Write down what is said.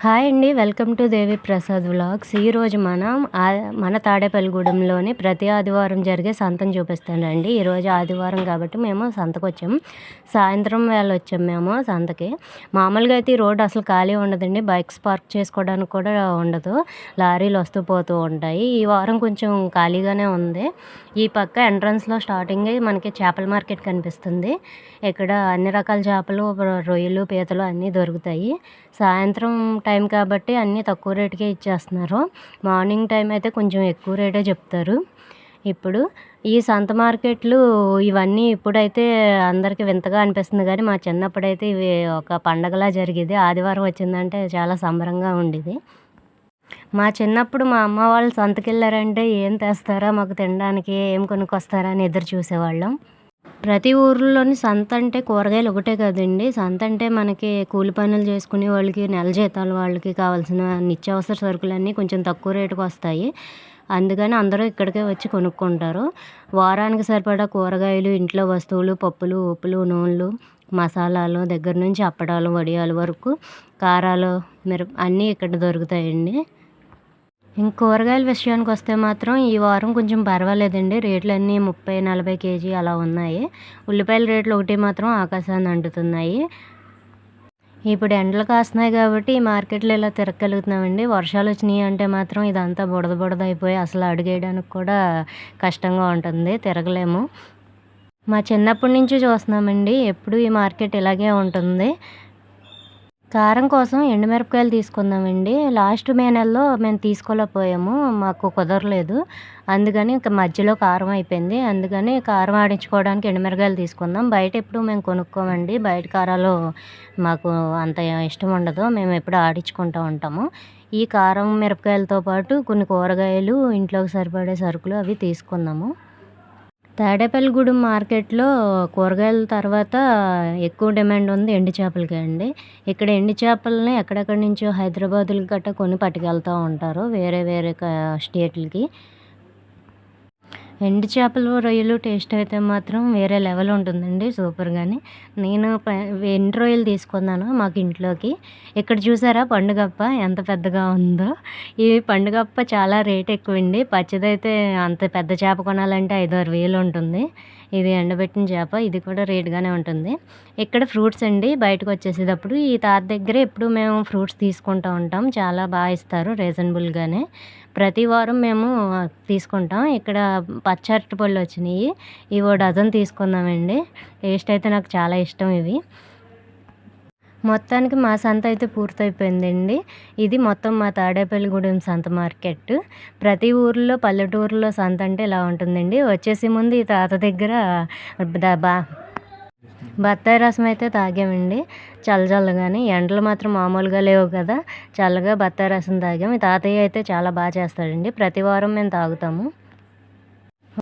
Hi అండి. Welcome to Devi Prasad vlogs. ఈరోజు మనం మన తాడేపల్లిగూడెంలోని ప్రతి ఆదివారం జరిగే సంతను చూపిస్తానండి. ఈరోజు ఆదివారం కాబట్టి మేము సంతకొచ్చాము. సాయంత్రం వేళ వచ్చాము మేము సంతకి. మామూలుగా అయితే ఈ రోడ్డు అసలు ఖాళీ ఉండదండి. బైక్స్ పార్క్ చేసుకోవడానికి కూడా ఉండదు. లారీలు వస్తూ పోతూ ఉంటాయి. ఈ వారం కొంచెం ఖాళీగానే ఉంది. ఈ పక్క ఎంట్రన్స్లో స్టార్టింగే మనకి చేపల మార్కెట్ కనిపిస్తుంది. ఇక్కడ అన్ని రకాల చేపలు, రొయ్యలు, పీతలు అన్నీ దొరుకుతాయి. సాయంత్రం టైం కాబట్టి అన్నీ తక్కువ రేటుకే ఇచ్చేస్తున్నారు. మార్నింగ్ టైం అయితే కొంచెం ఎక్కువ రేటే చెప్తారు. ఇప్పుడు ఈ సంత మార్కెట్లు ఇవన్నీ ఇప్పుడైతే అందరికీ వింతగా అనిపిస్తుంది, కానీ మా చిన్నప్పుడైతే ఇవి ఒక పండగలా జరిగేది. ఆదివారం వచ్చిందంటే చాలా సంబరంగా ఉండేది. మా చిన్నప్పుడు మా అమ్మ వాళ్ళు సంతకెళ్ళారంటే ఏం తెస్తారా మాకు తినడానికి, ఏం కొనుక్కొస్తారా అని ఎదురు చూసేవాళ్ళం. ప్రతి ఊర్లోని సంత అంటే కూరగాయలు ఒకటే కదండి. సంత అంటే మనకి కూలి పనులు చేసుకునే వాళ్ళకి, నెల జీతాలు వాళ్ళకి కావాల్సిన నిత్యావసర సరుకులన్నీ కొంచెం తక్కువ రేటుకి వస్తాయి. అందుకని అందరూ ఇక్కడికే వచ్చి కొనుక్కుంటారు. వారానికి సరిపడా కూరగాయలు, ఇంట్లో వస్తువులు, పప్పులు, ఉప్పులు, నూనెలు, మసాలాలు దగ్గర నుంచి అప్పడాలు, వడియాలు వరకు, కారాలు, అన్నీ ఇక్కడ దొరుకుతాయండి. ఇంక కూరగాయల విషయానికి వస్తే మాత్రం ఈ వారం కొంచెం పర్వాలేదండి. రేట్లన్నీ 30, 40 కేజీ అలా ఉన్నాయి. ఉల్లిపాయల రేట్లు ఒకటి మాత్రం ఆకాశాన్ని అంటుతున్నాయి. ఇప్పుడు ఎండలు కాస్తున్నాయి కాబట్టి ఈ మార్కెట్లో ఇలా తిరగలుగుతున్నామండి. వర్షాలు వచ్చినాయి అంటే మాత్రం ఇదంతా బుడద బుడద అయిపోయి అసలు అడుగేయడానికి కూడా కష్టంగా ఉంటుంది, తిరగలేము. మా చిన్నప్పటి నుంచి చూస్తున్నామండి, ఎప్పుడు ఈ మార్కెట్ ఇలాగే ఉంటుంది. కారం కోసం ఎండుమిరపకాయలు తీసుకుందామండి. లాస్ట్ మే నెలలో మేము తీసుకోలేకపోయాము, మాకు కుదరలేదు. అందుకని ఇంక మధ్యలో కారం అయిపోయింది. అందుకని కారం ఆడించుకోవడానికి ఎండుమిరపకాయలు తీసుకుందాం. బయట ఎప్పుడు మేము కొనుక్కోమండి. బయట కారాలు మాకు అంత ఇష్టం ఉండదు. మేము ఎప్పుడు ఆడించుకుంటూ ఉంటాము. ఈ కారం మిరపకాయలతో పాటు కొన్ని కూరగాయలు, ఇంట్లోకి సరిపడే సరుకులు అవి తీసుకుందాము. తాడేపల్లిగూడెం మార్కెట్లో కూరగాయల తర్వాత ఎక్కువ డిమాండ్ ఉంది ఎండు చేపలకి అండి. ఇక్కడ ఎండు చేపలని ఎక్కడెక్కడి నుంచో హైదరాబాదులకి గట్రా కొని పట్టుకెళ్తూ ఉంటారు వేరే వేరే స్టేట్లకి. ఎండు చేపలు, రొయ్యలు టేస్ట్ అయితే మాత్రం వేరే లెవెల్ ఉంటుందండి, సూపర్గాని. నేను ఎండు రొయ్యలు తీసుకున్నాను మాకు ఇంట్లోకి. ఇక్కడ చూసారా పండుగప్ప ఎంత పెద్దగా ఉందో. ఈ పండుగప్ప చాలా రేట్ ఎక్కువండి. పచ్చిదైతే అంత పెద్ద చేప కొనాలంటే 5-6 వేలు ఉంటుంది. ఇది ఎండబెట్టిన చేప, ఇది కూడా రేటుగానే ఉంటుంది. ఇక్కడ ఫ్రూట్స్ అండి. బయటకు వచ్చేసేటప్పుడు ఈ తాత దగ్గర ఎప్పుడు మేము ఫ్రూట్స్ తీసుకుంటూ ఉంటాం. చాలా బాగా ఇస్తారు రీజనబుల్గానే. ప్రతి వారం మేము తీసుకుంటాం. ఇక్కడ పచ్చి అరటిపళ్ళు వచ్చినాయి. ఇవి ఓ డజన్ తీసుకుందామండి. టేస్ట్ అయితే నాకు చాలా ఇష్టం ఇవి. మొత్తానికి మా సంత అయితే పూర్తయిపోయిందండి. ఇది మొత్తం మా తాడేపల్లిగూడెం సంత మార్కెట్. ప్రతి ఊర్లో, పల్లెటూరులో సంత అంటే ఇలా ఉంటుందండి. వచ్చేసే ముందు ఈ తాత దగ్గర బత్తాయి రసం అయితే తాగామండి, చల్లగాని. ఎండలు మాత్రం మామూలుగా లేవు కదా, చల్లగా బత్తాయి రసం తాగాము. ఈ తాతయ్య అయితే చాలా బాగా చేస్తాడండి. ప్రతి వారం మేము తాగుతాము.